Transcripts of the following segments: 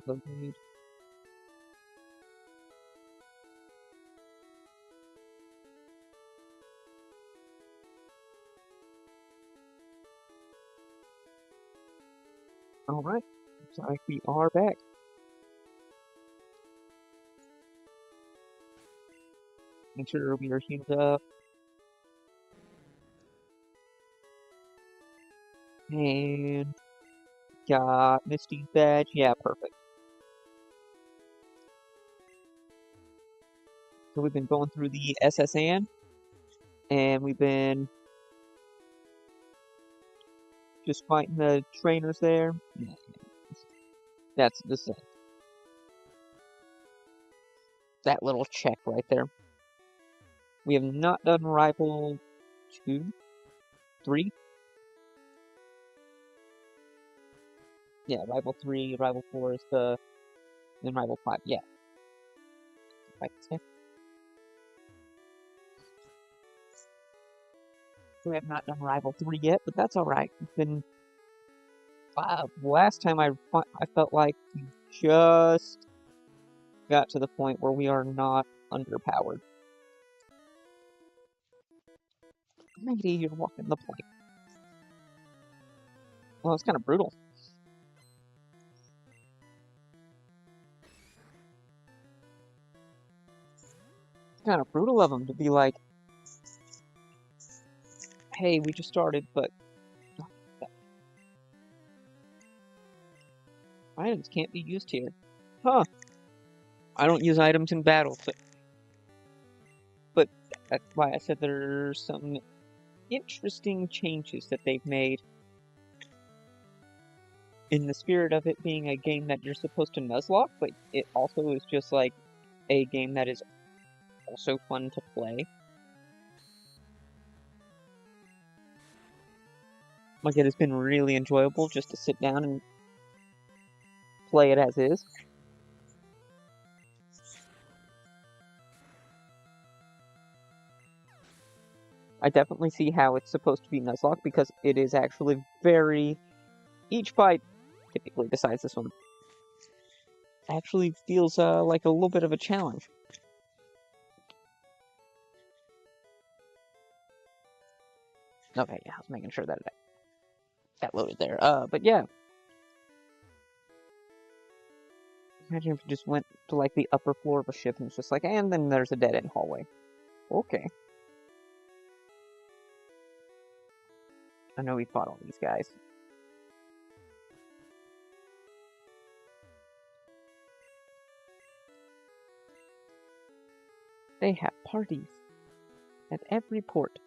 Load. Alright, looks like we are back. Make sure we are healed up. And got Misty's badge. Yeah, perfect. So we've been going through the SSN, and we've been just fighting the trainers there. Yeah, that's this that little check right there. We have not done Rival 2, 3. Yeah, Rival 3, Rival 4 is then Rival 5. Yeah. Right. So we have not done Rival 3 yet, but that's alright. It's been last time I felt like we just got to the point where we are not underpowered. Make it easier to walk in the plank. Well, it's kind of brutal. It's kind of brutal of them to be like, hey, we just started, but items can't be used here. Huh. I don't use items in battle, but that's why I said there's some interesting changes that they've made. In the spirit of it being a game that you're supposed to nuzlocke, but it also is just like a game that is also fun to play. Like, it has been really enjoyable just to sit down and play it as is. I definitely see how it's supposed to be nuzlocke because it is actually very... Each fight, typically besides this one, actually feels like a little bit of a challenge. Okay, yeah, I was making sure that it got loaded there. But yeah. Imagine if you just went to like the upper floor of a ship and it's just like, and then there's a dead-end hallway. Okay. I know we fought all these guys. They have parties at every port.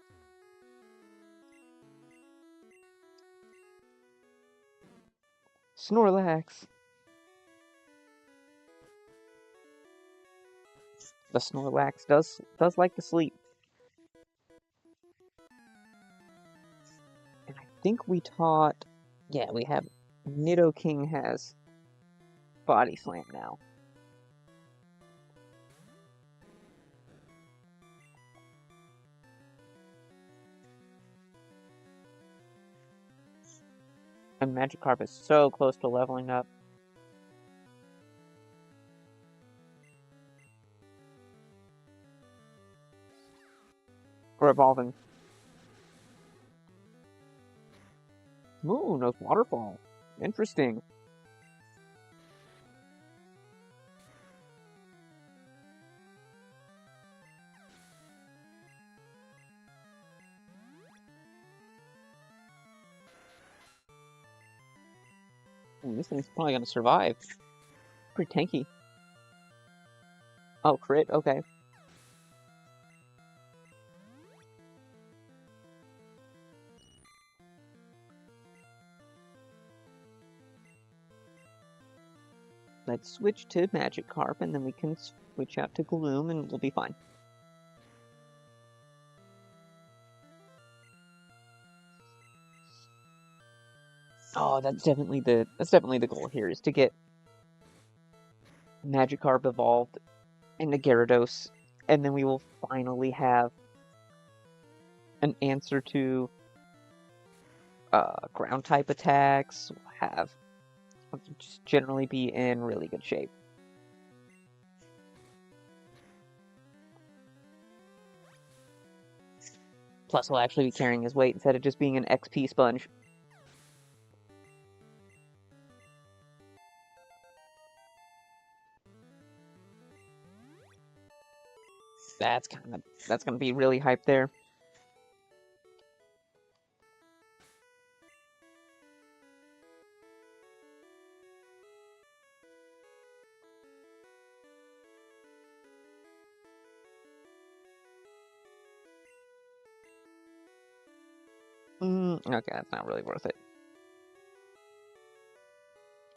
Snorlax. The Snorlax does like to sleep. And I think we taught... Yeah, we have... Nidoking has Body Slam now. And Magikarp is so close to leveling up. Or evolving. Ooh, no waterfall. Interesting. Ooh, this thing's probably gonna survive. Pretty tanky. Oh, crit? Okay. Let's switch to Magikarp, and then we can switch out to Gloom, and we'll be fine. Oh, that's definitely the goal here, is to get Magikarp evolved into Gyarados, and then we will finally have an answer to ground type attacks. We'll have just generally be in really good shape. Plus, he'll actually be carrying his weight instead of just being an XP sponge. That's gonna be really hype there. Okay, that's not really worth it.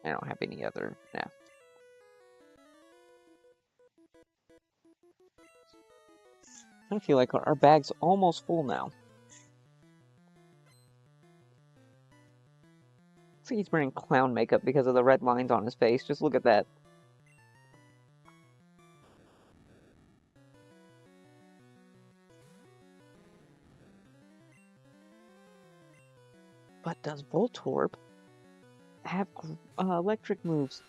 I don't have any other. Nah. I feel like our bag's almost full now. Looks like he's wearing clown makeup because of the red lines on his face. Just look at that. But does Voltorb have electric moves?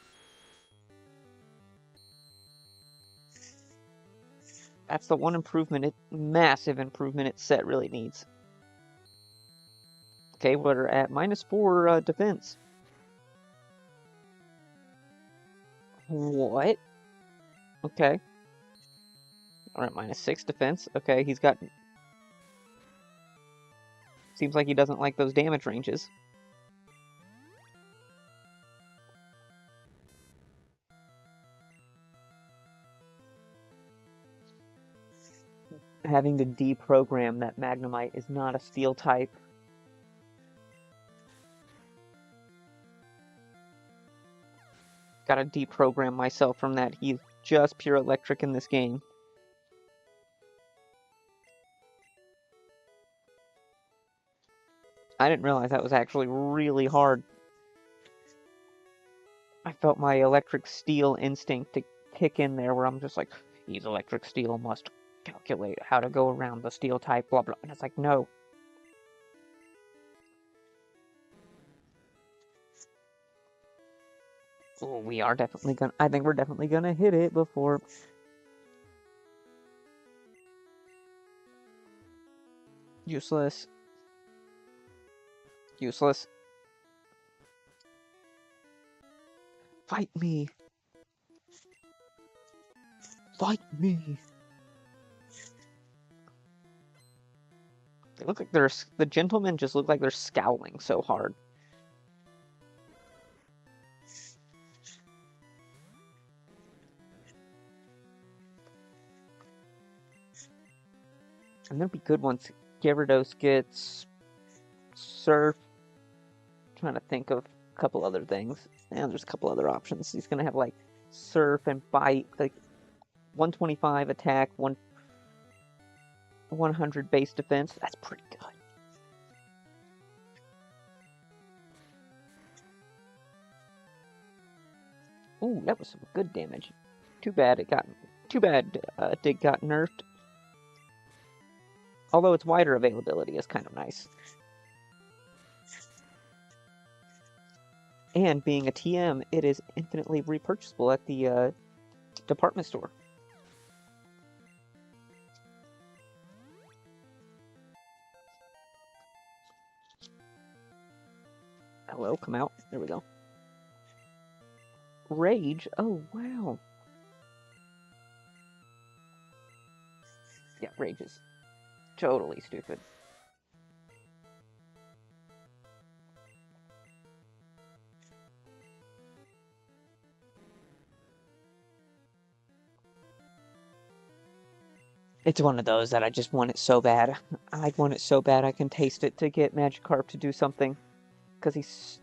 That's the one improvement, massive improvement its set really needs. Okay, we're at -4 defense. What? Okay. Alright, -6 defense. Okay, he's got... Seems like he doesn't like those damage ranges. Having to deprogram that Magnemite is not a steel type. Gotta deprogram myself from that. He's just pure electric in this game. I didn't realize that was actually really hard. I felt my electric steel instinct to kick in there where I'm just like, he's electric steel, must calculate how to go around the steel type, blah blah. And it's like, no. Oh, we are definitely gonna... I think we're definitely gonna hit it before... Useless. Useless. Fight me. Fight me. They look like they're... The gentlemen just look like they're scowling so hard. And there'll be good ones. Gyarados gets... Surf. Trying to think of a couple other things. And there's a couple other options. He's gonna have like Surf and Bite, like 125 attack, 100 base defense. That's pretty good. Ooh, that was some good damage. Too bad Dig got nerfed. Although its wider availability is kind of nice. And being a TM, it is infinitely repurchasable at the department store. Hello, come out. There we go. Rage? Oh, wow. Yeah, Rage is totally stupid. It's one of those that I just want it so bad. I want it so bad I can taste it to get Magikarp to do something. Because he's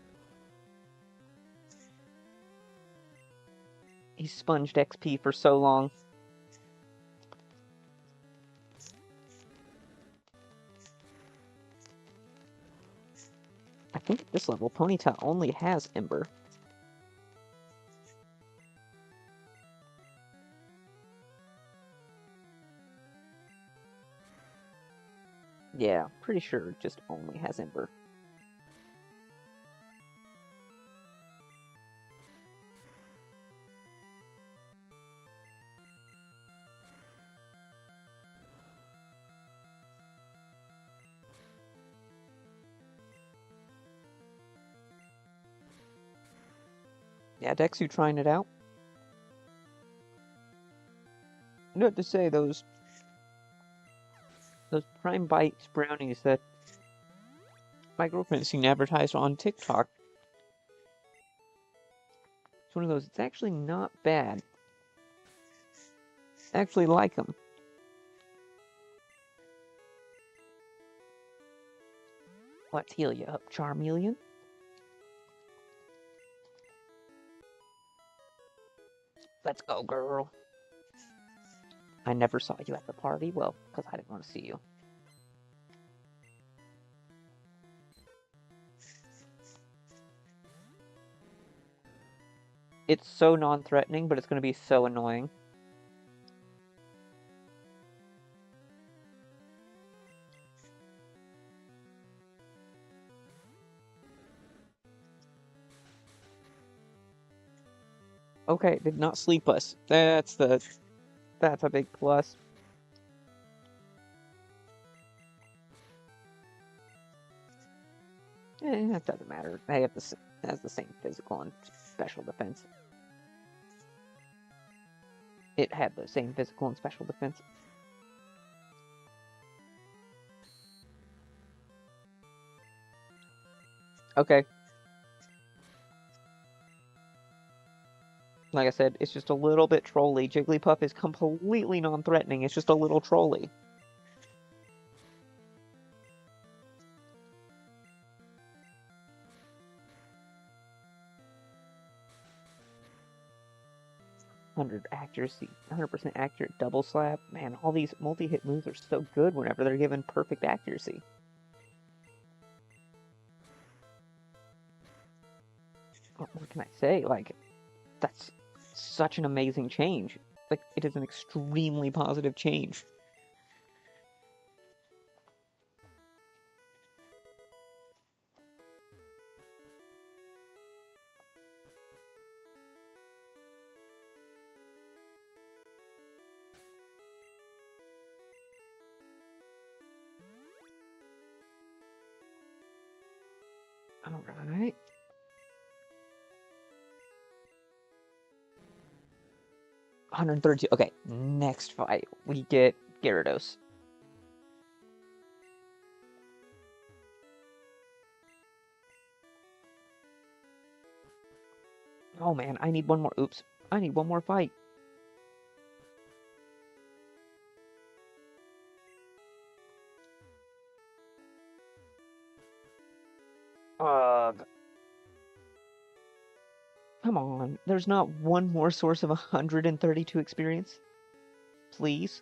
sponged XP for so long. I think at this level, Ponyta only has Ember. Yeah, pretty sure it just only has Ember. Yeah, Dex, you trying it out? I have to say, those Prime Bites brownies that my girlfriend seen advertised on TikTok. It's one of those, it's actually not bad. I actually like them. Let's heal you up, Charmeleon. Let's go, girl. I never saw you at the party. Well, because I didn't want to see you. It's so non-threatening, but it's going to be so annoying. Okay, did not sleep us. That's a big plus. That doesn't matter. They have has the same physical and special defense. It had the same physical and special defense. Okay. Like I said, it's just a little bit trolly. Jigglypuff is completely non-threatening. It's just a little trolly. Accuracy, 100% accurate double slap. Man, all these multi-hit moves are so good whenever they're given perfect accuracy. What can I say? Like, that's such an amazing change. Like, it is an extremely positive change. Alright. $132. Okay, next fight, we get Gyarados. Oh man, I need one more. Oops. I need one more fight. Ugh. Come on, there's not one more source of 132 experience? Please?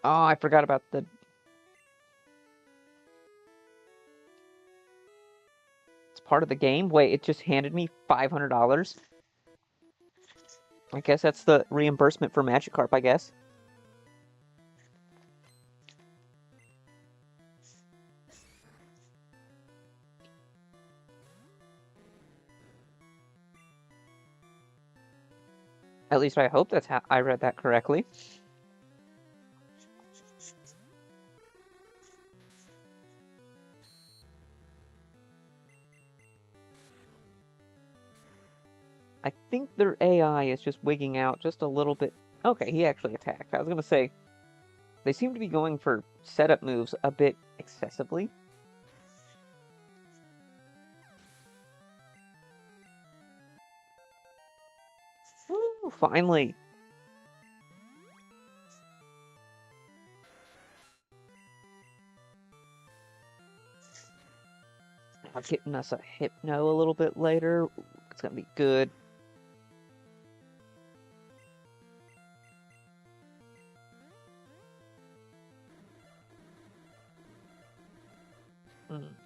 Oh, I forgot about the... It's part of the game? Wait, it just handed me $500? I guess that's the reimbursement for Magikarp, I guess. At least I hope that's how I read that correctly. I think their AI is just wigging out just a little bit. Okay, he actually attacked. I was gonna say, they seem to be going for setup moves a bit excessively. Woo, finally! Now getting us a Hypno a little bit later. It's gonna be good.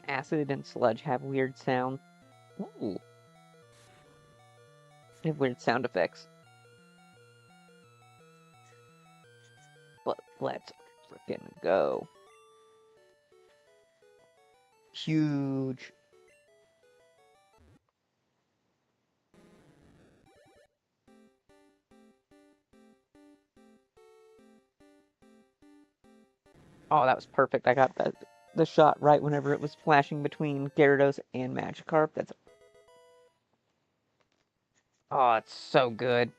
Acid and Sludge have weird sound. Ooh. They have weird sound effects. But let's freaking go. Huge. Oh, that was perfect. I got that. the shot right whenever it was flashing between Gyarados and Magikarp. That's... Oh, it's so good.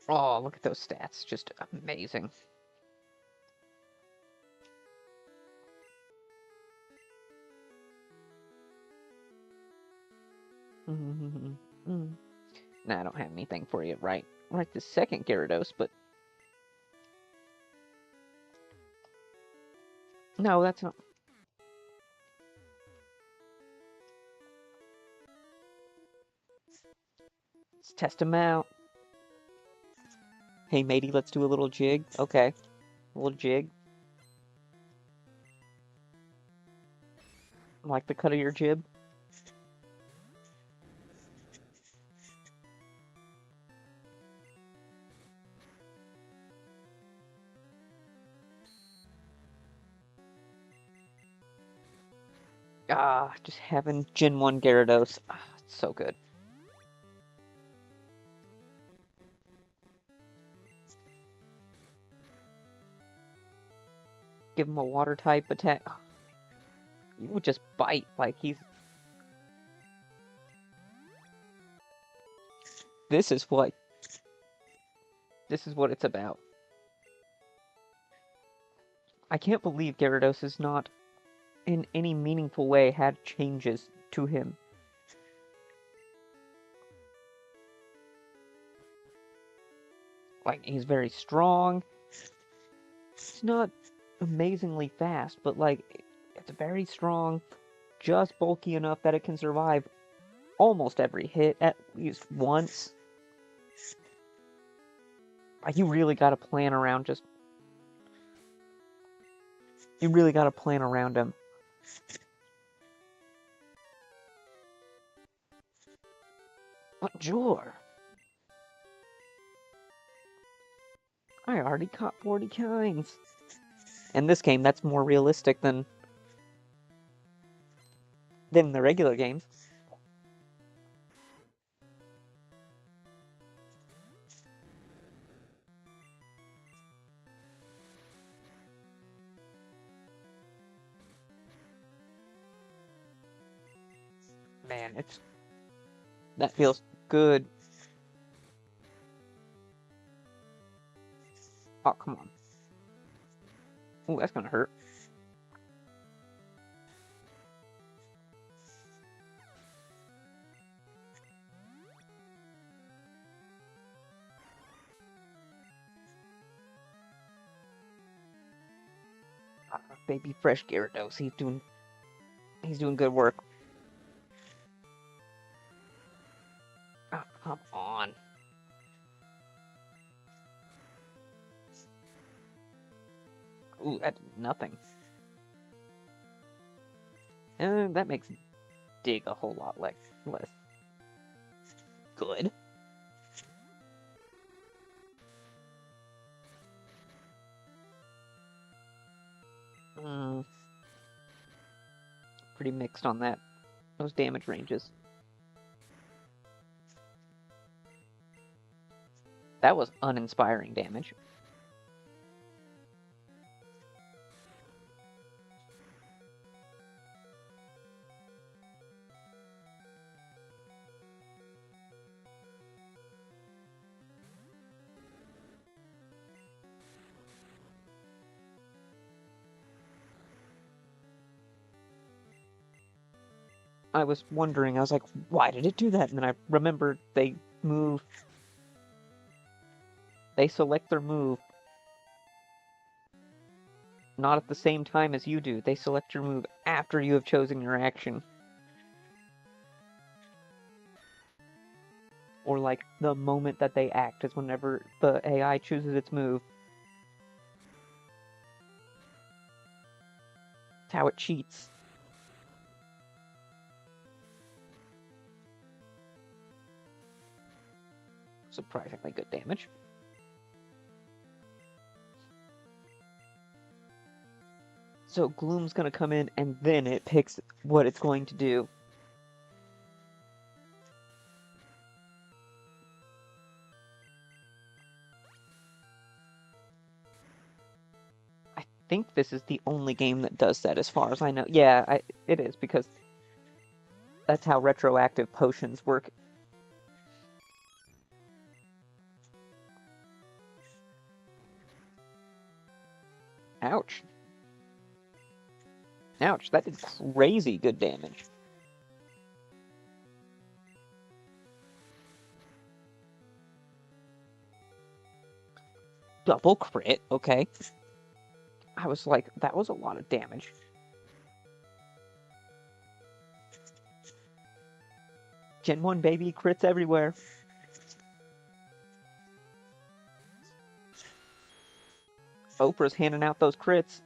Oh, look at those stats. Just amazing. Nah, I don't have anything for you right this second, Gyarados, but... No, that's not... Let's test him out. Hey, matey, let's do a little jig. Okay. A little jig. Like the cut of your jib. Ah, just having Gen 1 Gyarados. Ah, it's so good. Give him a water type attack. Oh, you would just bite like he's... This is what it's about. I can't believe Gyarados has not, in any meaningful way, had changes to him. Like, he's very strong. He's not amazingly fast, but, like, it's very strong, just bulky enough that it can survive almost every hit at least once. Like, you really gotta plan around just... You really gotta plan around him. Bonjour! I already caught 40 kinds. In this game, that's more realistic than the regular games. Man, that feels good. Oh, come on. Ooh, that's gonna hurt. Baby fresh Gyarados, he's doing good work. Oh, come on. Ooh, that's nothing. And that makes dig a whole lot less good. Pretty mixed on those damage ranges. That was uninspiring damage. I was wondering, I was like, why did it do that? And then I remembered they select their move not at the same time as you do. They select your move after you have chosen your action. Or like the moment that they act is whenever the AI chooses its move. That's how it cheats. Surprisingly good damage. So Gloom's gonna come in, and then it picks what it's going to do. I think this is the only game that does that, as far as I know. Yeah, it is, because that's how retroactive potions work. Ouch. Ouch, that did crazy good damage. Double crit, okay. I was like, that was a lot of damage. Gen 1, baby, crits everywhere. Oprah's handing out those crits.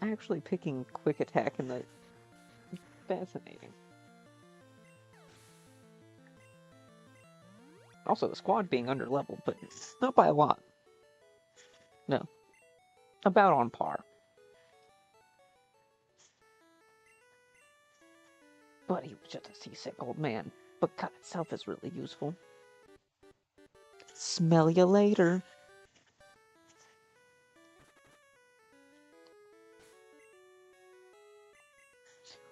Actually picking quick attack in the... Fascinating. Also, the squad being underleveled, but not by a lot. No. About on par. But he was just a seasick old man. But cut itself is really useful. Smell you later.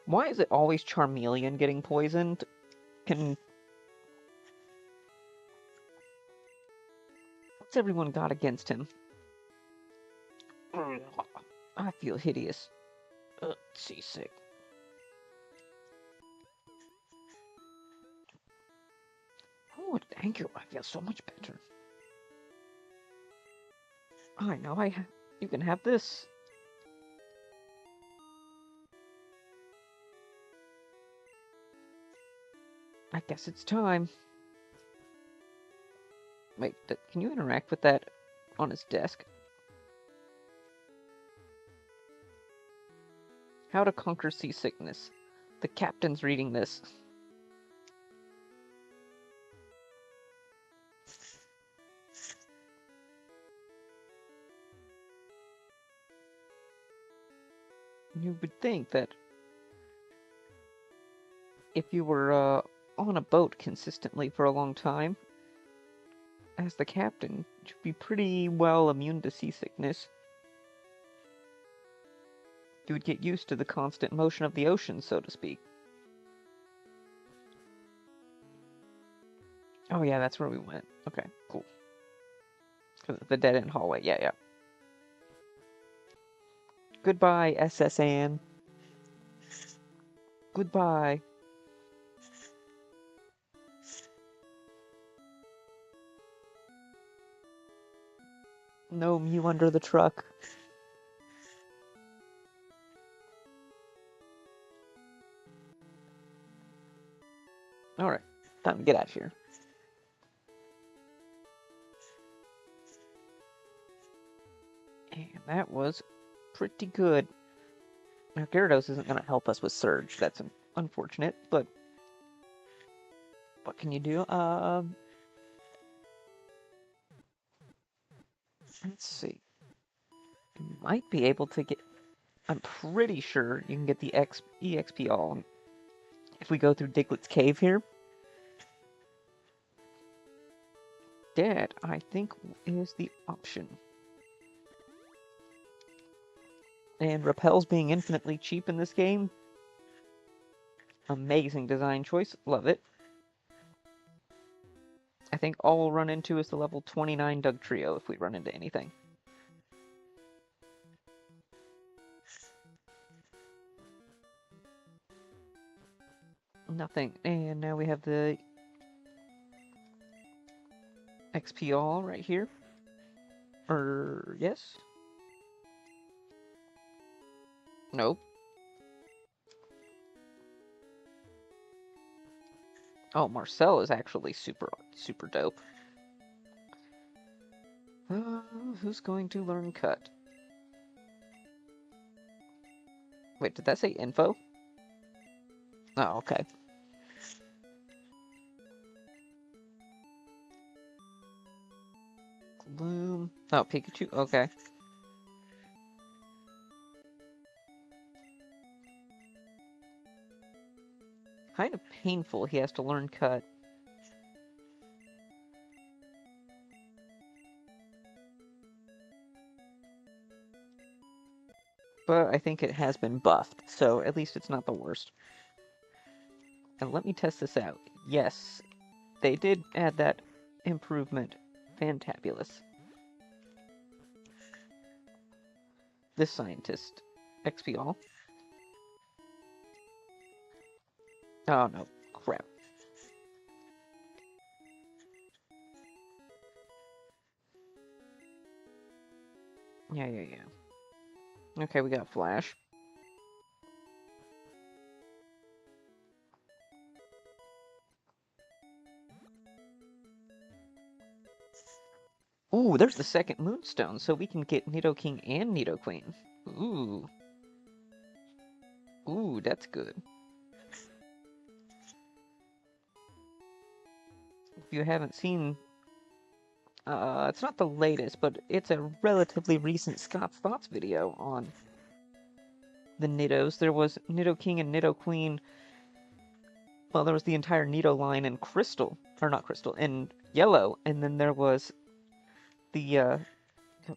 Why is it always Charmeleon getting poisoned? What's everyone got against him? I feel hideous. Seasick. Oh, thank you. I feel so much better. I know. You can have this. I guess it's time. Wait, can you interact with that on his desk? How to conquer seasickness. The captain's reading this. You would think that if you were on a boat consistently for a long time, as the captain, you'd be pretty well immune to seasickness. You would get used to the constant motion of the ocean, so to speak. Oh yeah, that's where we went. Okay, cool. The dead-end hallway, yeah. Goodbye, SS Anne. Goodbye. No Mew under the truck. Alright, time to get out of here. And that was pretty good. Now, Gyarados isn't going to help us with Surge. That's unfortunate, but what can you do? Let's see. You might be able to get... I'm pretty sure you can get the EXP all if we go through Diglett's Cave here. That, I think, is the option. And Repel's being infinitely cheap in this game. Amazing design choice. Love it. I think all we'll run into is the level 29 Doug Trio if we run into anything. Nothing. And now we have the XP all right here. Yes? Nope. Oh, Marcel is actually super dope. Who's going to learn Cut? Wait, did that say info? Oh, okay. Gloom. Oh, Pikachu. Okay. Kind of painful he has to learn Cut. But I think it has been buffed, so at least it's not the worst. And let me test this out. Yes, they did add that improvement. Fantabulous. This scientist. XP all. Oh no. Crap. Yeah. Okay, we got Flash. Ooh, there's the second Moonstone, so we can get Nidoking and Nidoqueen. Ooh. Ooh, that's good. If you haven't seen, it's not the latest, but it's a relatively recent Scott's Thoughts video on the Nidos. There was Nidoking and Nidoqueen. Well, there was the entire Nido line in Crystal, or not Crystal, in Yellow, and then there was the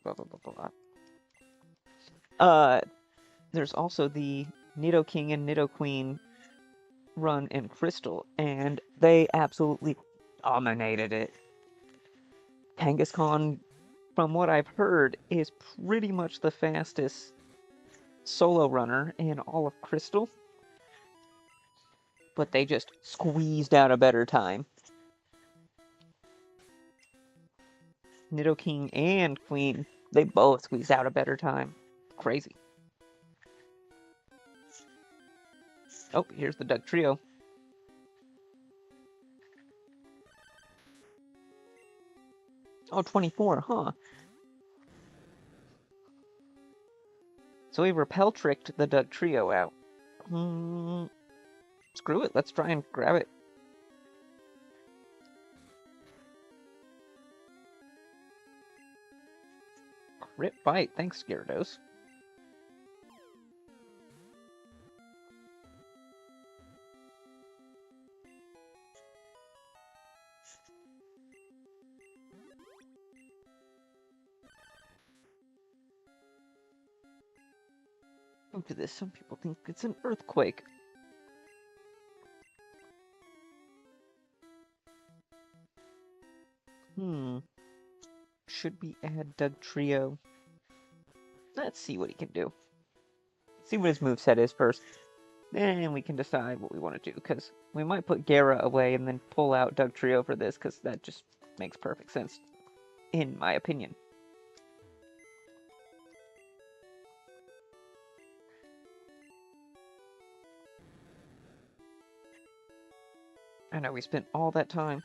blah, blah, blah, blah. There's also the Nidoking and Nidoqueen run in Crystal, and they absolutely dominated it. Kangaskhan, from what I've heard, is pretty much the fastest solo runner in all of Crystal, but they just squeezed out a better time. Nidoking and Queen, they both squeezed out a better time. Crazy. Oh, here's the Duck Trio. Oh, 24, huh? So we repel tricked the Duck Trio out. Screw it, let's try and grab it. Crit bite, thanks, Gyarados. Look at this, some people think it's an earthquake. Should we add Doug Trio? Let's see what he can do. See what his moveset is first. Then we can decide what we want to do, because we might put Gara away and then pull out Doug Trio for this, because that just makes perfect sense, in my opinion. I know we spent all that time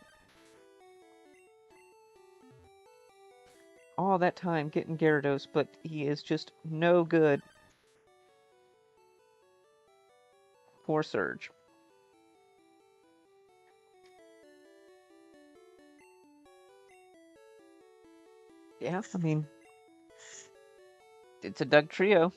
getting Gyarados, but he is just no good for Surge. Yeah, I mean, it's a Doug Trio.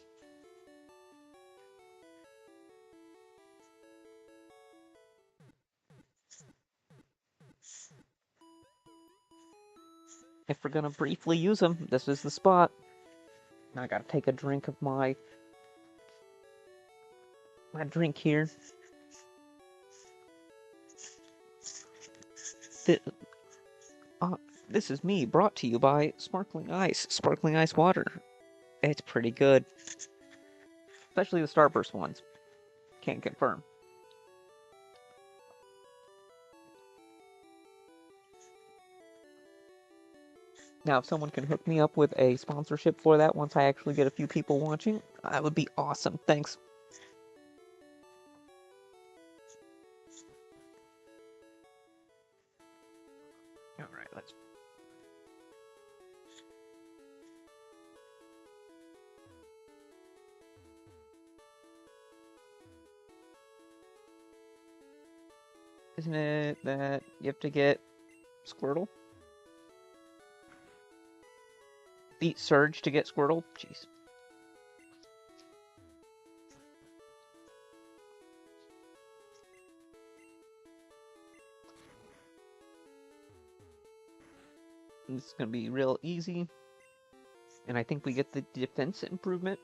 If we're gonna briefly use him, this is the spot. Now I gotta take a drink of my drink here. This is me, brought to you by Sparkling Ice water. It's pretty good. Especially the Starburst ones. Can't confirm. Now, if someone can hook me up with a sponsorship for that once I actually get a few people watching, that would be awesome. Thanks. Alright, let's... Isn't it that you have to get Squirtle? Beat Surge to get Squirtle? Jeez. This is going to be real easy. And I think we get the defense improvement.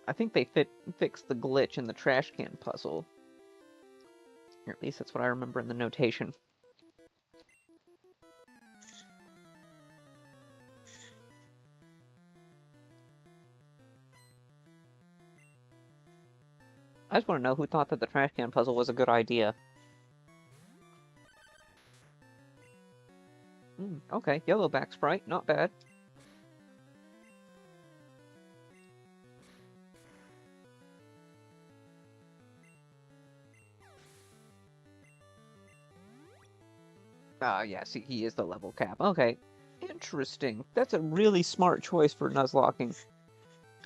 I think they fixed the glitch in the trash can puzzle. Or at least that's what I remember in the notation. I just want to know who thought that the trash can puzzle was a good idea. Okay, Yellowback Sprite, not bad. Yeah, see, he is the level cap. Okay, interesting. That's a really smart choice for Nuzlocking.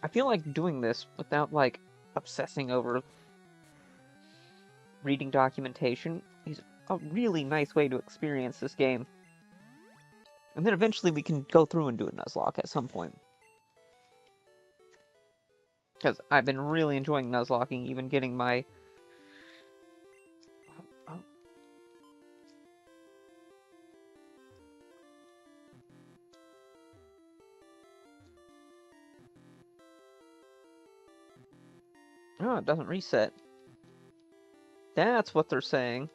I feel like doing this without, like, obsessing over reading documentation is a really nice way to experience this game. And then eventually we can go through and do a Nuzlocke at some point. Because I've been really enjoying Nuzlocking, even getting my... Oh, it doesn't reset. That's what they're saying.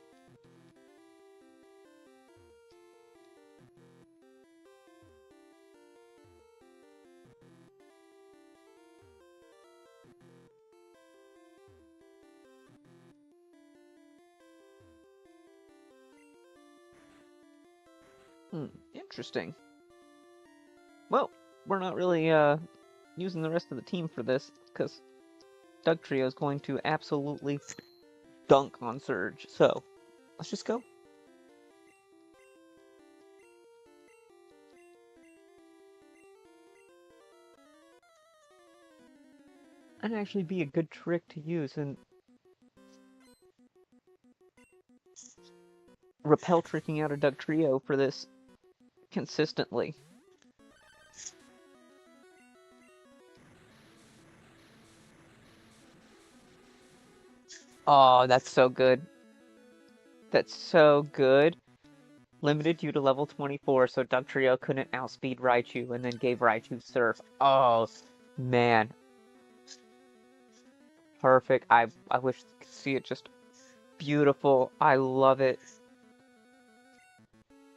Interesting. Well, we're not really using the rest of the team for this, because Dugtrio is going to absolutely dunk on Surge. So, let's just go. That'd actually be a good trick to use, and repel tricking out a Dugtrio for this consistently. Oh, that's so good. That's so good. Limited you to level 24, so Dugtrio couldn't outspeed Raichu, and then gave Raichu Surf. Oh, man. Perfect. I wish you could see it. Just beautiful. I love it.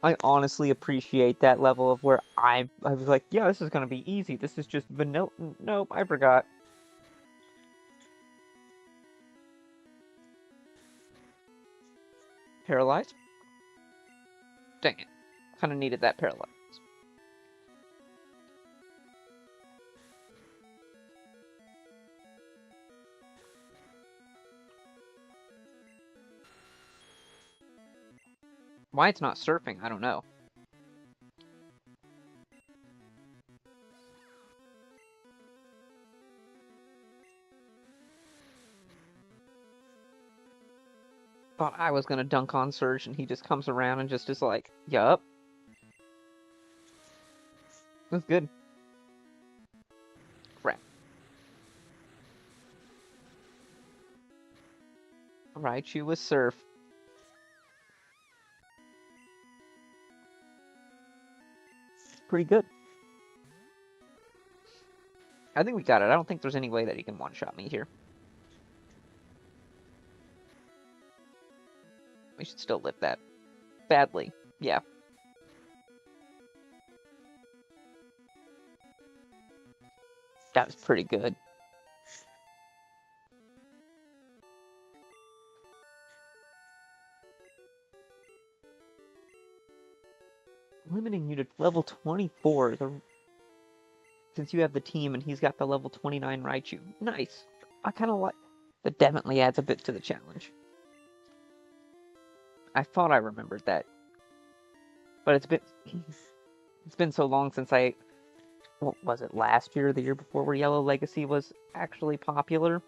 I honestly appreciate that level of where I was like, yeah, this is gonna be easy. This is just vanilla. Nope, I forgot. Paralyzed? Dang it. Kinda needed that paralyze. Why it's not surfing, I don't know. Thought I was gonna dunk on Surge, and he just comes around and just is like, yup. That's good. Crap. Raichu with Surf. Pretty good. I think we got it. I don't think there's any way that he can one-shot me here. We should still live that. Badly. Yeah. That was pretty good. Limiting you to level 24, since you have the team and he's got the level 29 Raichu. Nice. I kind of like... That definitely adds a bit to the challenge. I thought I remembered that, but it's been so long since what was it, last year or the year before, where Yellow Legacy was actually popular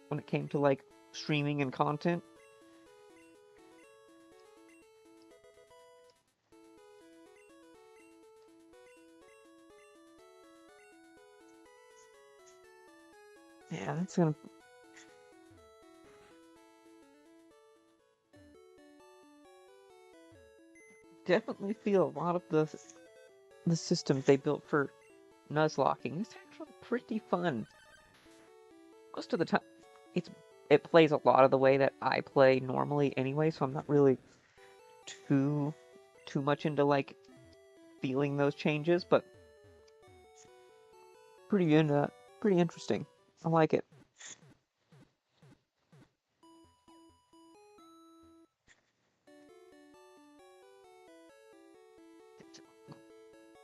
when it came to like streaming and content. Yeah, that's gonna definitely feel a lot of the systems they built for Nuzlocking is actually pretty fun. Most of the time, it's it plays a lot of the way that I play normally anyway, so I'm not really too too much into like feeling those changes, but pretty pretty interesting. I like it.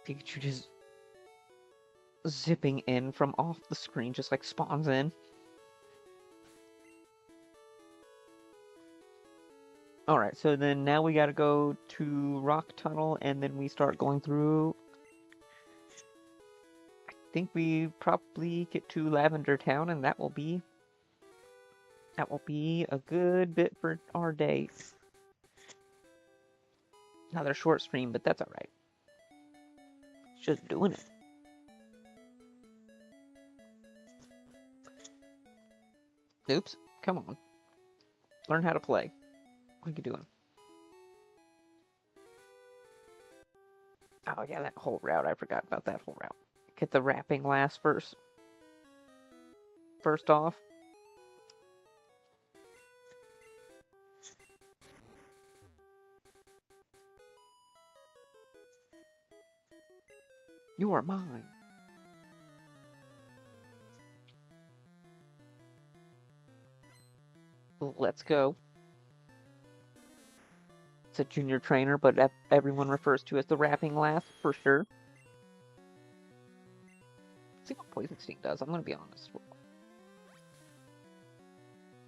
Pikachu just zipping in from off the screen, just like spawns in. Alright, so then now we gotta go to Rock Tunnel, and then we start going through. I think we probably get to Lavender Town, and that will be a good bit for our day. Another short stream, but that's alright. Just doing it. Oops, come on. Learn how to play. What are you doing? Oh yeah, that whole route. I forgot about that whole route. Get the wrapping last first. First off. You are mine. Let's go. It's a junior trainer, but everyone refers to as the wrapping last for sure. Let's see what Poison Sting does. I'm gonna be honest.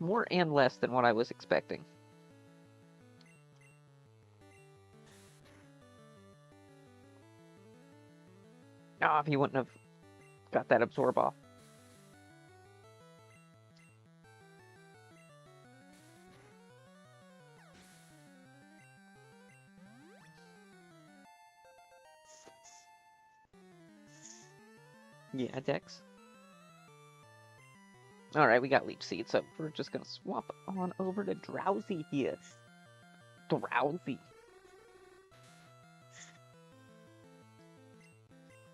More and less than what I was expecting. Ah, if he wouldn't have got that absorb off. Yeah, Dex. Alright, we got Leech Seed, so we're just gonna swap on over to Drowsy here. Drowsy.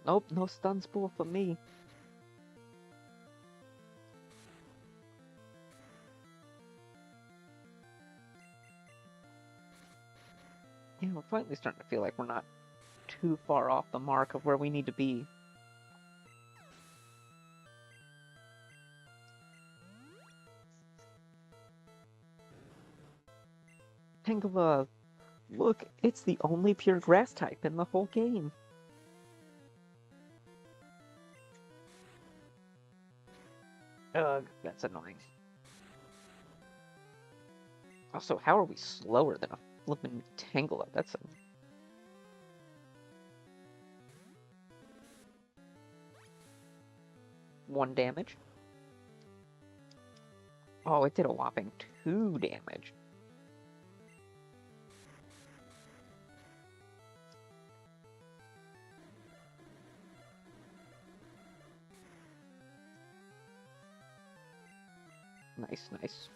Nope, no stun spool for me. Yeah, we're finally starting to feel like we're not too far off the mark of where we need to be. Tangela, look, it's the only pure grass type in the whole game. Ugh, that's annoying. Also, how are we slower than a flippin' Tangela? That's a... one damage. Oh, it did a whopping 2 damage. Nice, nice.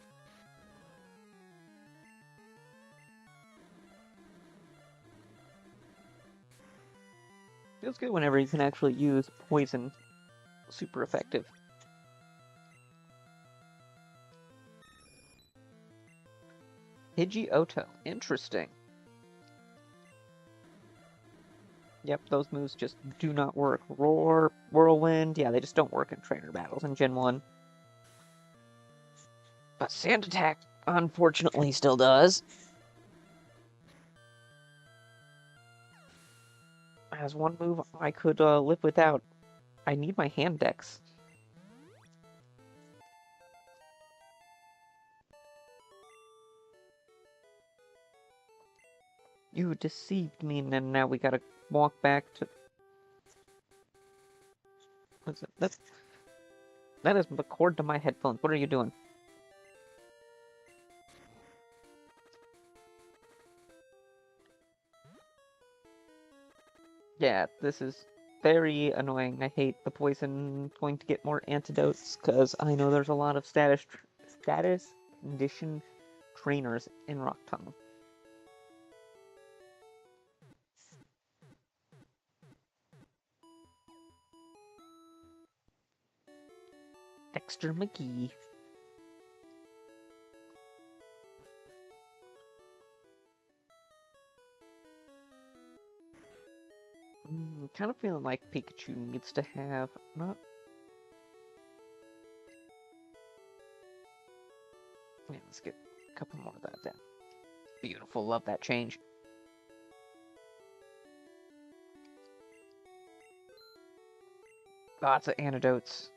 Feels good whenever you can actually use poison. Super effective. Pidgeotto. Interesting. Yep, those moves just do not work. Roar, Whirlwind, yeah, they just don't work in trainer battles in Gen 1. But Sand Attack, unfortunately, still does. As one move I could live without. I need my hand dex. You deceived me, and then now we gotta walk back to... What's it? That is the cord to my headphones. What are you doing? Yeah, this is very annoying. I hate the poison. Going to get more antidotes, because I know there's a lot of status condition trainers in Rock Tunnel. Dexter McGee. Kind of feeling like Pikachu needs to have not. Yeah, let's get a couple more of that then. Beautiful, love that change. Lots of antidotes.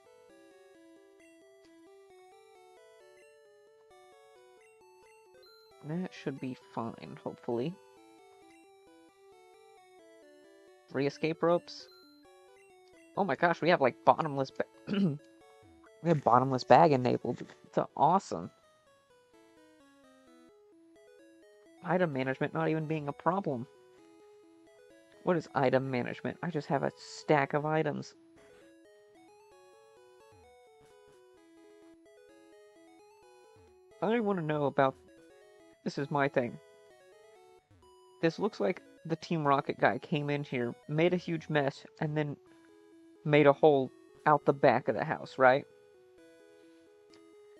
That should be fine, hopefully. 3 escape ropes. Oh my gosh, we have like bottomless we have bottomless bag enabled. It's awesome. Item management not even being a problem. What is item management? I just have a stack of items. I want to know about... This is my thing. This looks like the Team Rocket guy came in here, made a huge mess, and then made a hole out the back of the house, right?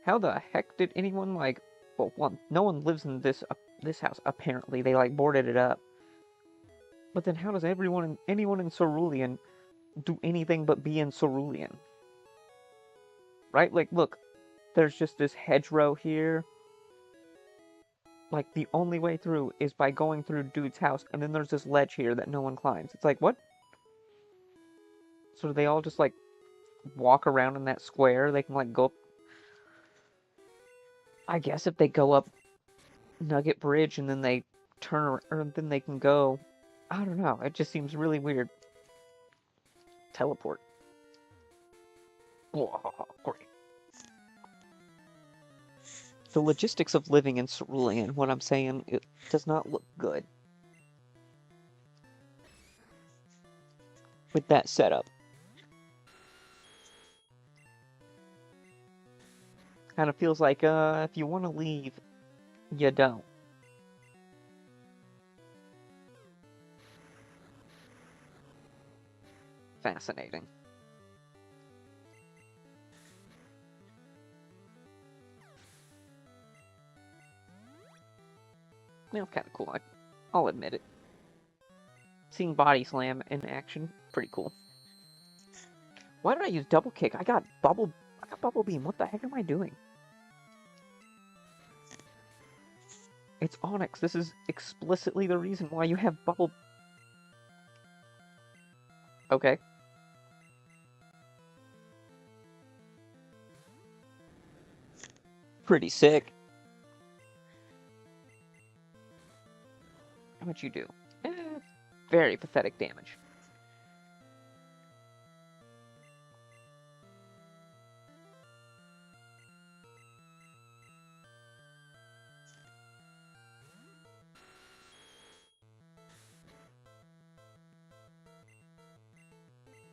How the heck did anyone, like... Well, one, no one lives in this house, apparently. They, like, boarded it up. But then how does anyone in Cerulean do anything but be in Cerulean? Right? Like, look, there's just this hedgerow here. Like, the only way through is by going through dude's house, and then there's this ledge here that no one climbs. It's like, what? So do they all just, like, walk around in that square? They can, like, go up... I guess if they go up Nugget Bridge and then they turn around, or then they can go... I don't know, it just seems really weird. Teleport. Oh, great. The logistics of living in Cerulean, what I'm saying, it does not look good with that setup. Kind of feels like, if you want to leave, you don't. Fascinating. Well, kind of cool. I'll admit it. Seeing Body Slam in action, pretty cool. Why did I use double kick? I got bubble beam. What the heck am I doing? It's Onyx. This is explicitly the reason why you have bubble. Okay. Pretty sick. How much you do? Very pathetic damage.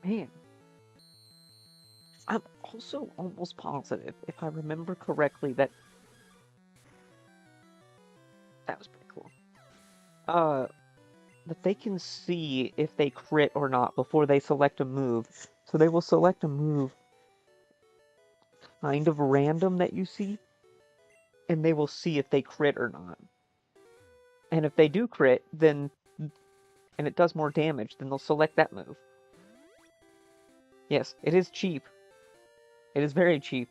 Man. I'm also almost positive, if I remember correctly, that was pretty cool. That they can see if they crit or not before they select a move. So they will select a move kind of random that you see, and they will see if they crit or not. And if they do crit, then, and it does more damage, then they'll select that move. Yes, it is cheap. It is very cheap.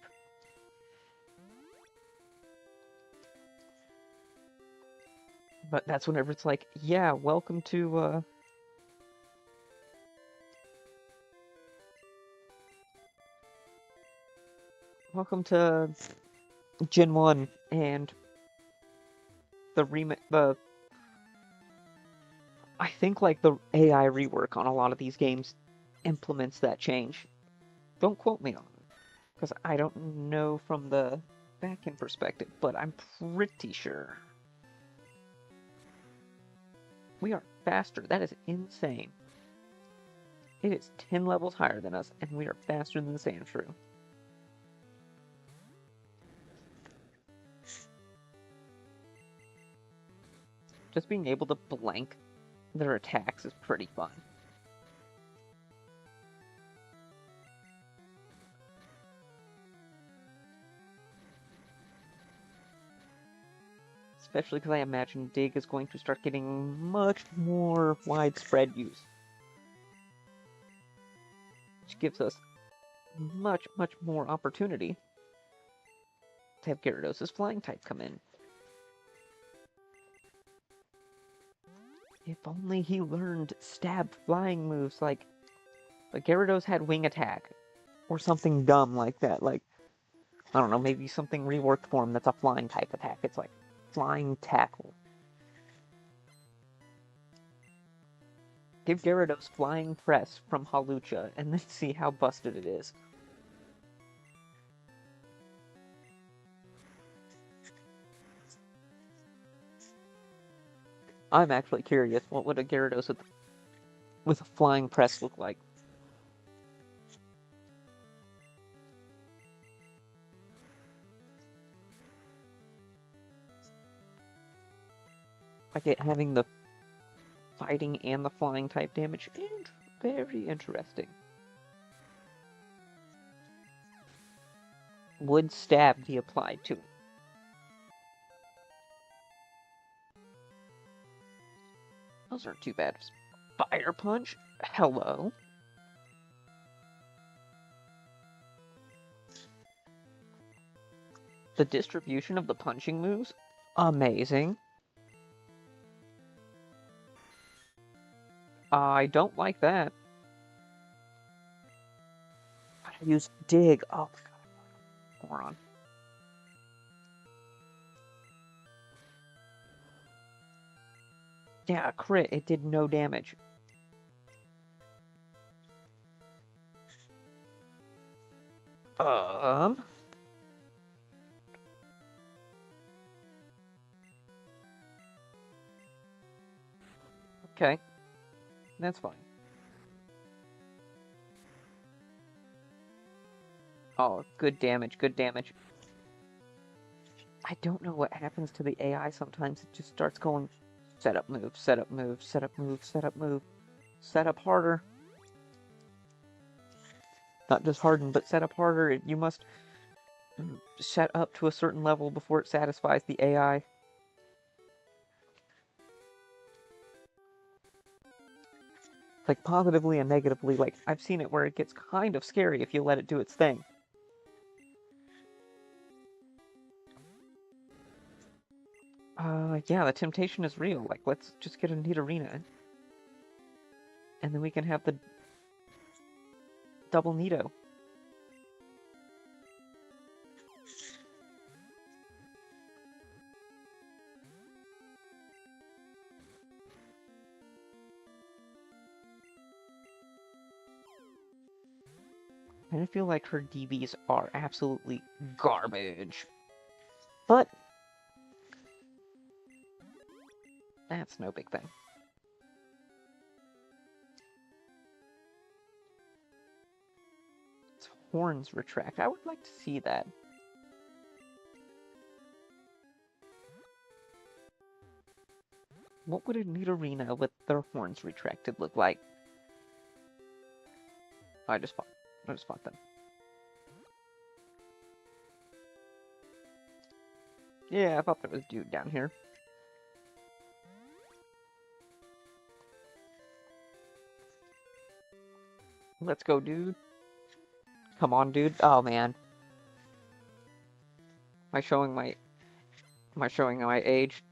But that's whenever it's like, yeah, welcome to, welcome to Gen 1 and the I think like the AI rework on a lot of these games implements that change. Don't quote me on it, because I don't know from the back-end perspective, but I'm pretty sure. We are faster. That is insane. It is 10 levels higher than us, and we are faster than the Sandshrew. Just being able to blank their attacks is pretty fun. Especially because I imagine Dig is going to start getting much more widespread use. Which gives us much, much more opportunity to have Gyarados' flying type come in. If only he learned stab flying moves like Gyarados had wing attack or something dumb like that. Like, I don't know, maybe something reworked for him that's a flying type attack. It's like flying tackle. Give Gyarados flying press from Hawlucha and then see how busted it is. I'm actually curious, what would a Gyarados with a flying press look like? Like it having the fighting and the flying type damage, and very interesting. Would stab be applied to it? Those aren't too bad. Fire punch? Hello? The distribution of the punching moves? Amazing. I don't like that. I use dig. Oh my god. Moron. Yeah, crit. It did no damage. Um. Okay. That's fine. Oh, good damage, good damage. I don't know what happens to the AI sometimes. It just starts going set up move, set up move, set up move, set up move, set up harder. Not just harden, but set up harder. You must set up to a certain level before it satisfies the AI. Like, positively and negatively. Like, I've seen it where it gets kind of scary if you let it do its thing. Yeah, the temptation is real. Like, let's just get a neat arena. And then we can have the double Nito. And I feel like her DBs are absolutely garbage. But that's no big thing. Its horns retract. I would like to see that. What would a neat arena with their horns retracted look like? I just fought them. Yeah, I thought there was a dude down here. Let's go, dude. Come on, dude. Oh man. Am I showing my age?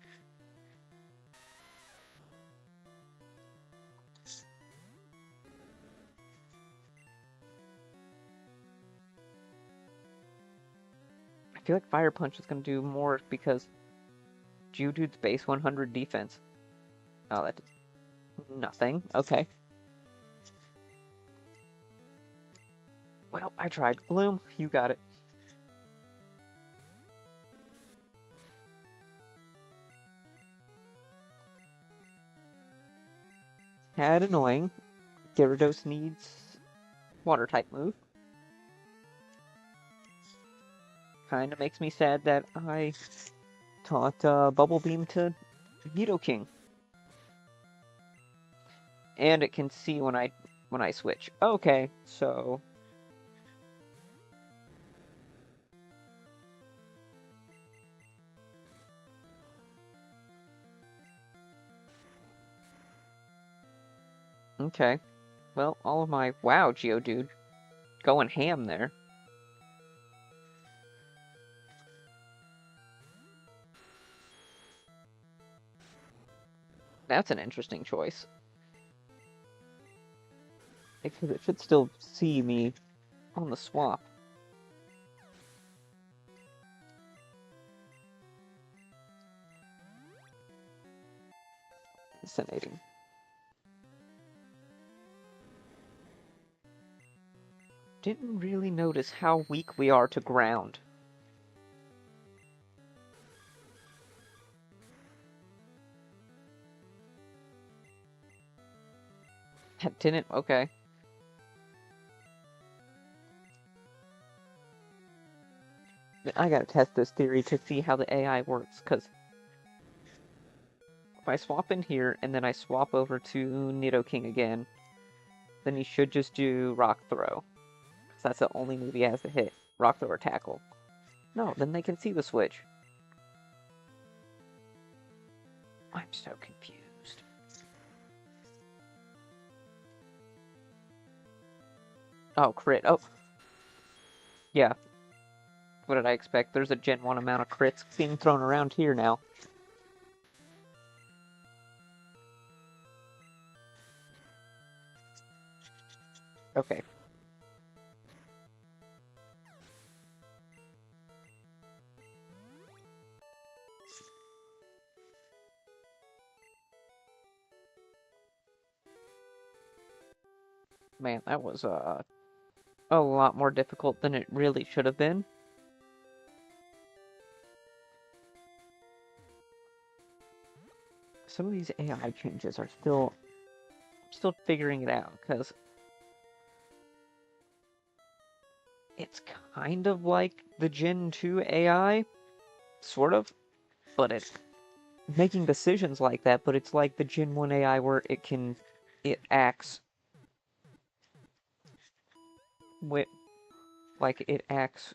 I feel like Fire Punch is gonna do more because Geodude's base 100 defense. Oh, that does. Nothing. Okay. Well, I tried. Bloom, you got it. Had annoying. Gyarados needs water type move. Kinda makes me sad that I taught Bubble Beam to Nidoking. And it can see when I switch. Okay, so okay. Well, all of my wow, Geodude, going ham there. That's an interesting choice. Because it should still see me on the swap. Fascinating. Didn't really notice how weak we are to ground. Didn't? Okay. I gotta test this theory to see how the AI works, because if I swap in here and then I swap over to Nidoking again, then he should just do Rock Throw. Because that's the only move he has to hit. Rock Throw or Tackle. No, then they can see the switch. I'm so confused. Oh, crit. Oh. Yeah. What did I expect? There's a Gen 1 amount of crits being thrown around here now. Okay. Man, that was a lot more difficult than it really should have been. Some of these AI changes are still figuring it out, because it's kind of like the Gen 2 AI, sort of, but it's making decisions like that, but it's like the Gen 1 AI where it acts with, like it acts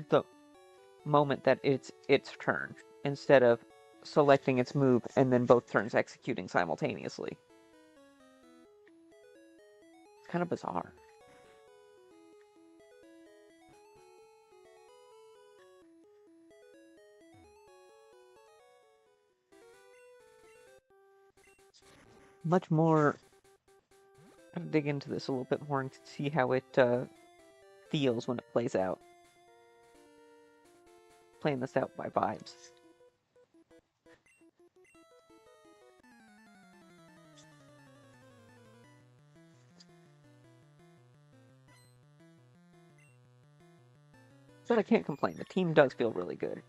the moment that it's its turn, instead of selecting its move and then both turns executing simultaneously. It's kind of bizarre. Much more. I'm gonna dig into this a little bit more and see how it feels when it plays out. Playing this out by vibes. But I can't complain. The team does feel really good.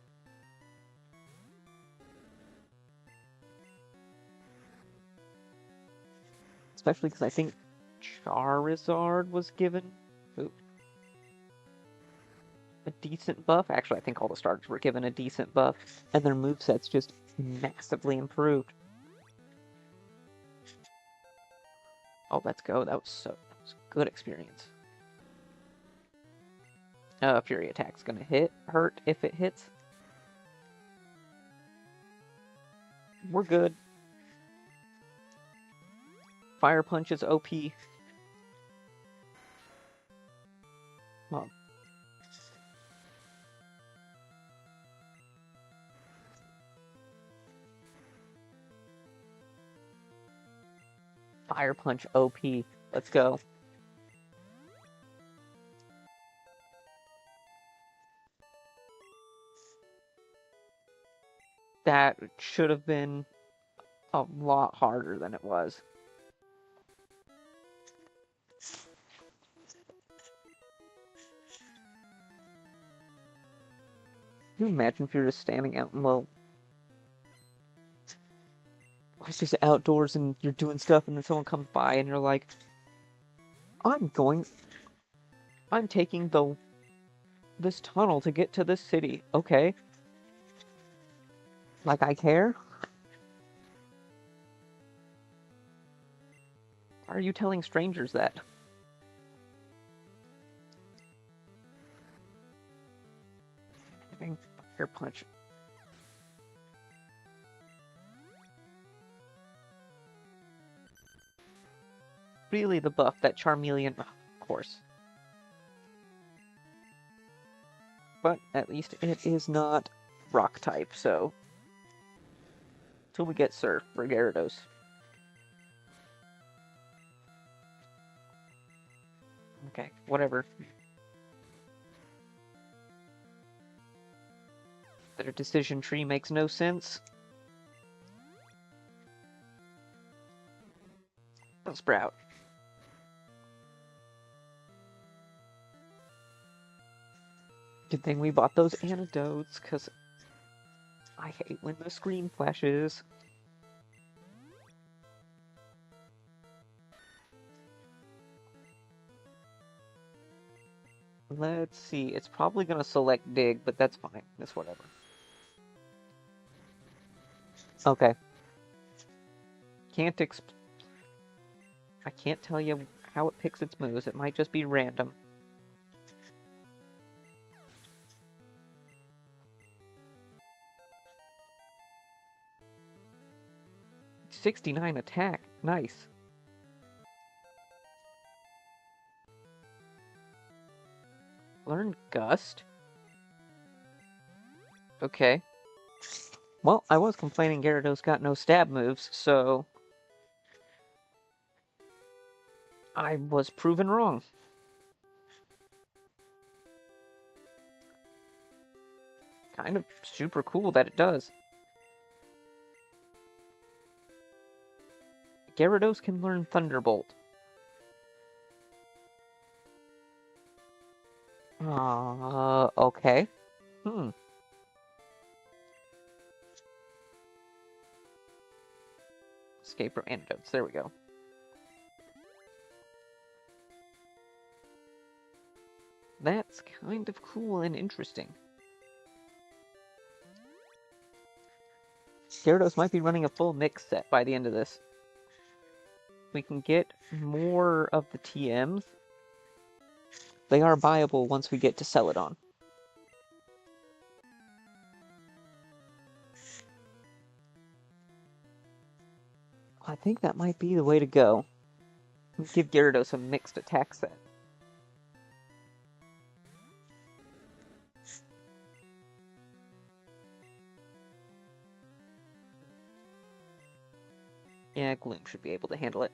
Especially because I think Charizard was given a decent buff. Actually, I think all the starters were given a decent buff, and their movesets just massively improved. Oh, let's go. That was a good experience. Fury Attack's gonna hurt if it hits. We're good. Fire Punch is OP. Well, Fire Punch OP. Let's go. That should have been a lot harder than it was. Can you imagine if you're just standing out, well, it's just outdoors and you're doing stuff and then someone comes by and you're like, I'm taking this tunnel to get to this city. Okay. Like I care? Why are you telling strangers that? Having fire punch. Really the buff, that Charmeleon, of course. But at least it is not rock type, so... Till we get Surf for Gyarados. Okay, whatever. Their decision tree makes no sense. Sprout. Good thing we bought those antidotes, because I hate when the screen flashes. Let's see, it's probably going to select Dig, but that's fine. It's whatever. Okay. I can't tell you how it picks its moves. It might just be random. '69 attack. Nice. Learn Gust? Okay. Well, I was complaining Gyarados got no stab moves, so... I was proven wrong. Kind of super cool that it does. Gyarados can learn Thunderbolt. Okay. Escape from antidotes. There we go. That's kind of cool and interesting. Gyarados might be running a full mix set by the end of this. We can get more of the TMs. They are viable once we get to Celadon. I think that might be the way to go. Give Gyarados a mixed attack set. Yeah, Gloom should be able to handle it.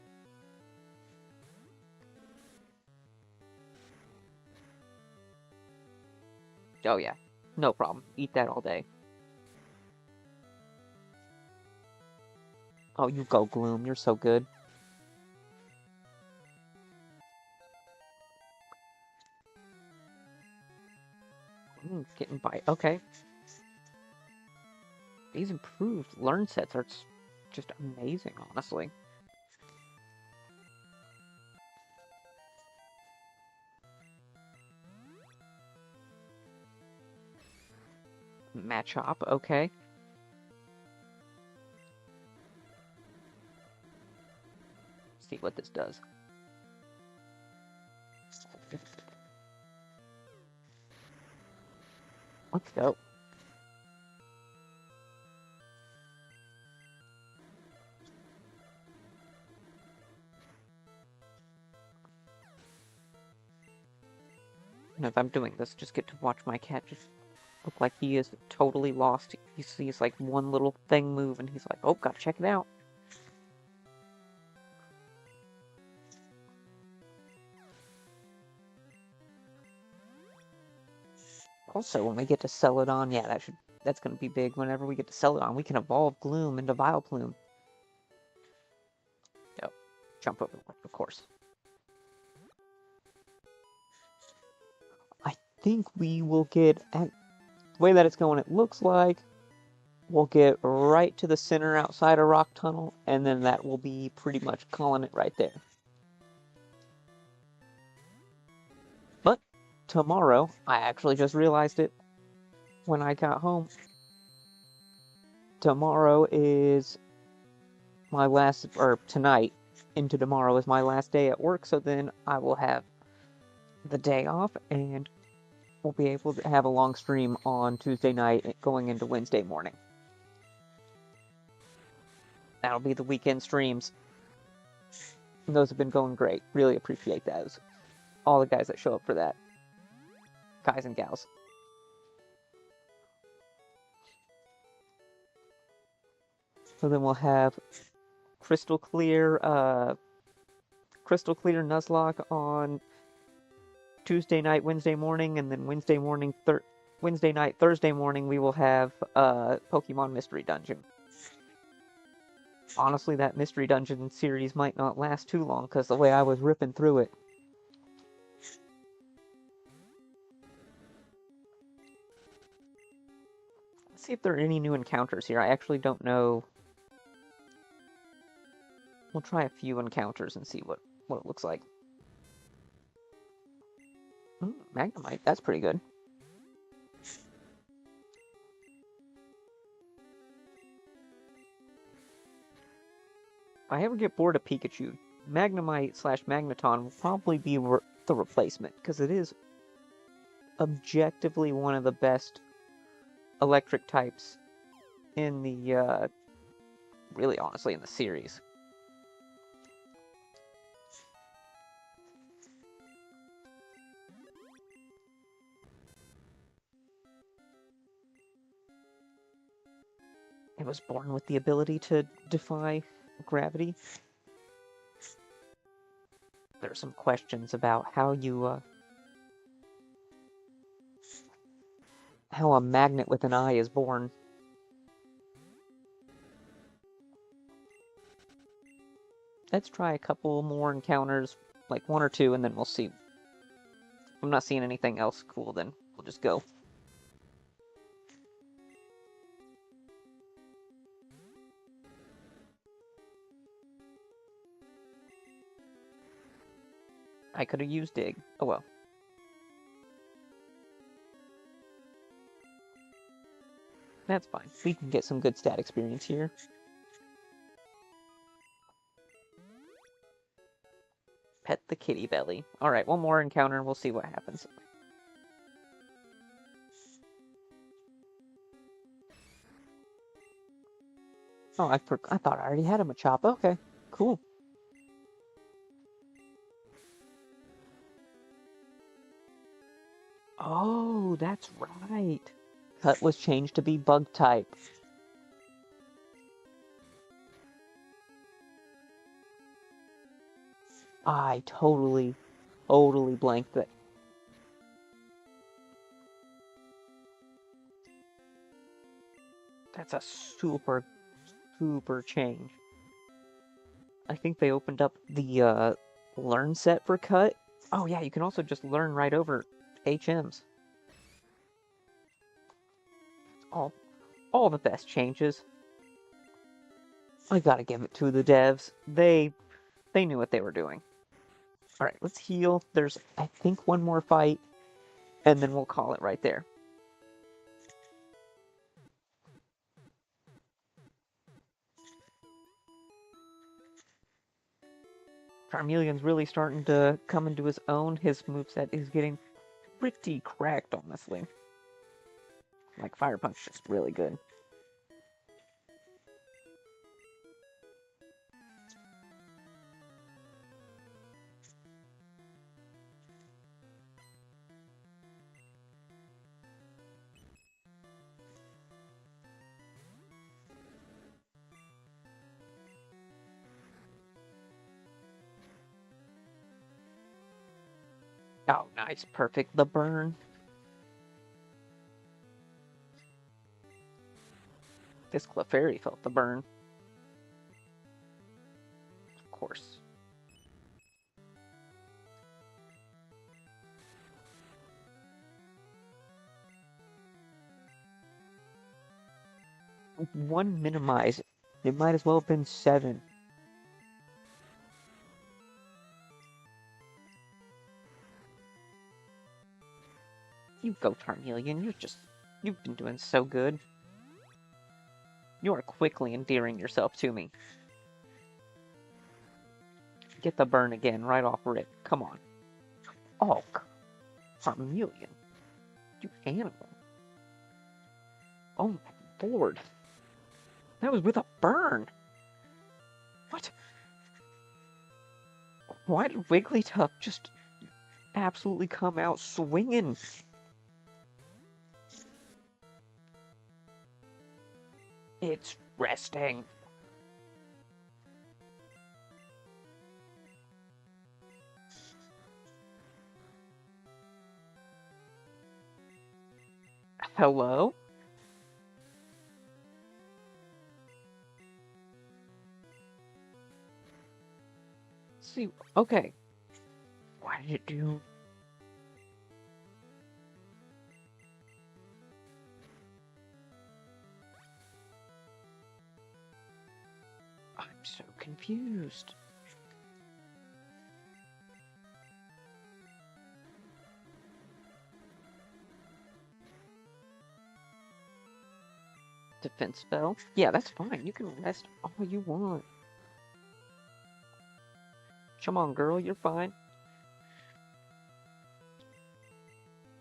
Oh yeah, no problem. Eat that all day. Oh, you go, Gloom. You're so good. Getting by. Okay. These improved learn sets are just amazing, honestly. Machop, okay. See what this does. Let's go. And if I'm doing this, just get to watch my cat just look like he is totally lost. He sees like one little thing move and he's like, oh, gotta check it out. Also, when we get to Celadon, yeah, that's gonna be big. Whenever we get to Celadon, we can evolve Gloom into Vileplume. Oh, jump over, of course. I think we will get the way that it's going, it looks like we'll get right to the center outside of Rock Tunnel, and then that will be pretty much calling it right there. But tomorrow, I actually just realized it when I got home. Tomorrow is my last, or tonight into tomorrow is my last day at work, so then I will have the day off, and we'll be able to have a long stream on Tuesday night going into Wednesday morning. That'll be the weekend streams. And those have been going great. Really appreciate those. All the guys that show up for that. Guys and gals. So then we'll have Crystal Clear Nuzlocke on Tuesday night, Wednesday morning, and then Wednesday night, Thursday morning, we will have Pokemon Mystery Dungeon. Honestly, that Mystery Dungeon series might not last too long, because the way I was ripping through it. Let's see if there are any new encounters here. I actually don't know. We'll try a few encounters and see what it looks like. Magnemite, that's pretty good. If I ever get bored of Pikachu, Magnemite/Magneton will probably be the replacement, because it is objectively one of the best electric types in the, really honestly, in the series. It was born with the ability to defy gravity. There are some questions about how how a magnet with an eye is born. Let's try a couple more encounters, like one or two, and then we'll see. If I'm not seeing anything else cool, then we'll just go. I could have used Dig. Oh well. That's fine. We can get some good stat experience here. Pet the kitty belly. Alright, one more encounter and we'll see what happens. Oh, I thought I already had a Machop. Okay, cool. Oh, that's right. Cut was changed to be bug type. I totally blanked that. That's a super change. I think they opened up the learn set for Cut. Oh yeah, you can also just learn right over HMs. All the best changes. I gotta give it to the devs. They knew what they were doing. Alright, let's heal. There's, I think, one more fight, and then we'll call it right there. Charmeleon's really starting to come into his own. His moveset is getting pretty cracked, honestly. Like, Fire Punch is really good. Oh, nice. Perfect. The burn. This Clefairy felt the burn. Of course. 1 minimize. It might as well have been 7. You go, Charmeleon. You've been doing so good. You are quickly endearing yourself to me. Get the burn again, right off rip. Come on. Oh, Charmeleon. You animal. Oh my lord. That was with a burn. What? Why did Wigglytuff just absolutely come out swinging? It's resting. Hello? See, okay. Why did it do? I'm so confused. Defense spell? Yeah, that's fine. You can rest all you want. Come on, girl, you're fine.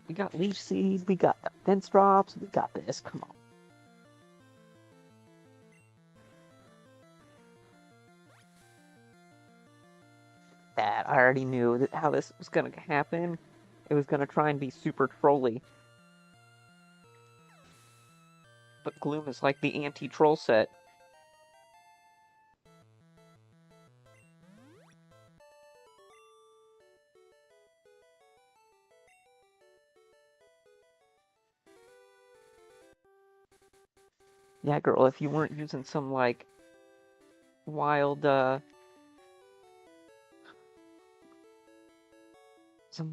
We got Leaf Seed, we got Defense Drops, we got this. Come on. That I already knew how this was gonna happen. It was gonna try and be super trolly. But Gloom is like the anti-troll set. Yeah, girl, if you weren't using some, like, wild, some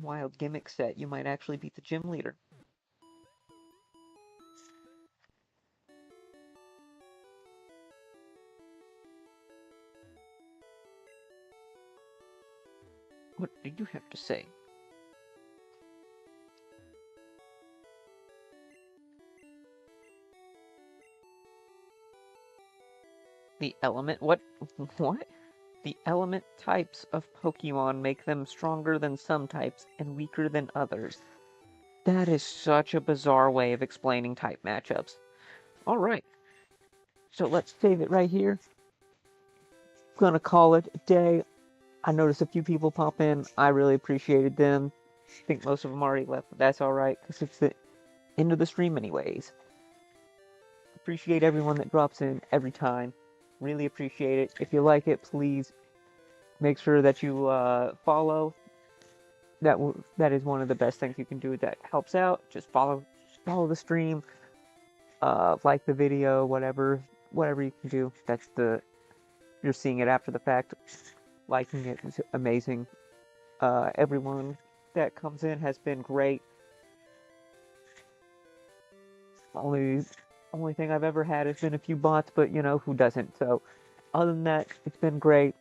wild gimmick set, you might actually beat the gym leader. What did you have to say? The element? What? What? The element types of Pokemon make them stronger than some types and weaker than others. That is such a bizarre way of explaining type matchups. Alright, so let's save it right here. Gonna call it a day. I noticed a few people pop in. I really appreciated them. I think most of them already left, but that's alright, because it's the end of the stream anyways. Appreciate everyone that drops in every time. Really appreciate it. If you like it, please make sure that you follow. That is one of the best things you can do that helps out. Just follow the stream, like the video, whatever you can do. You're seeing it after the fact. Liking it is amazing. Everyone that comes in has been great. Only thing I've ever had has been a few bots, but you know who doesn't. So other than that, it's been great.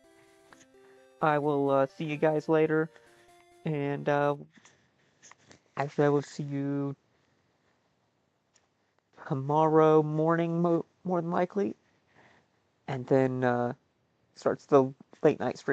I will see you guys later, and actually I will see you tomorrow morning, more than likely, and then starts the late night stream.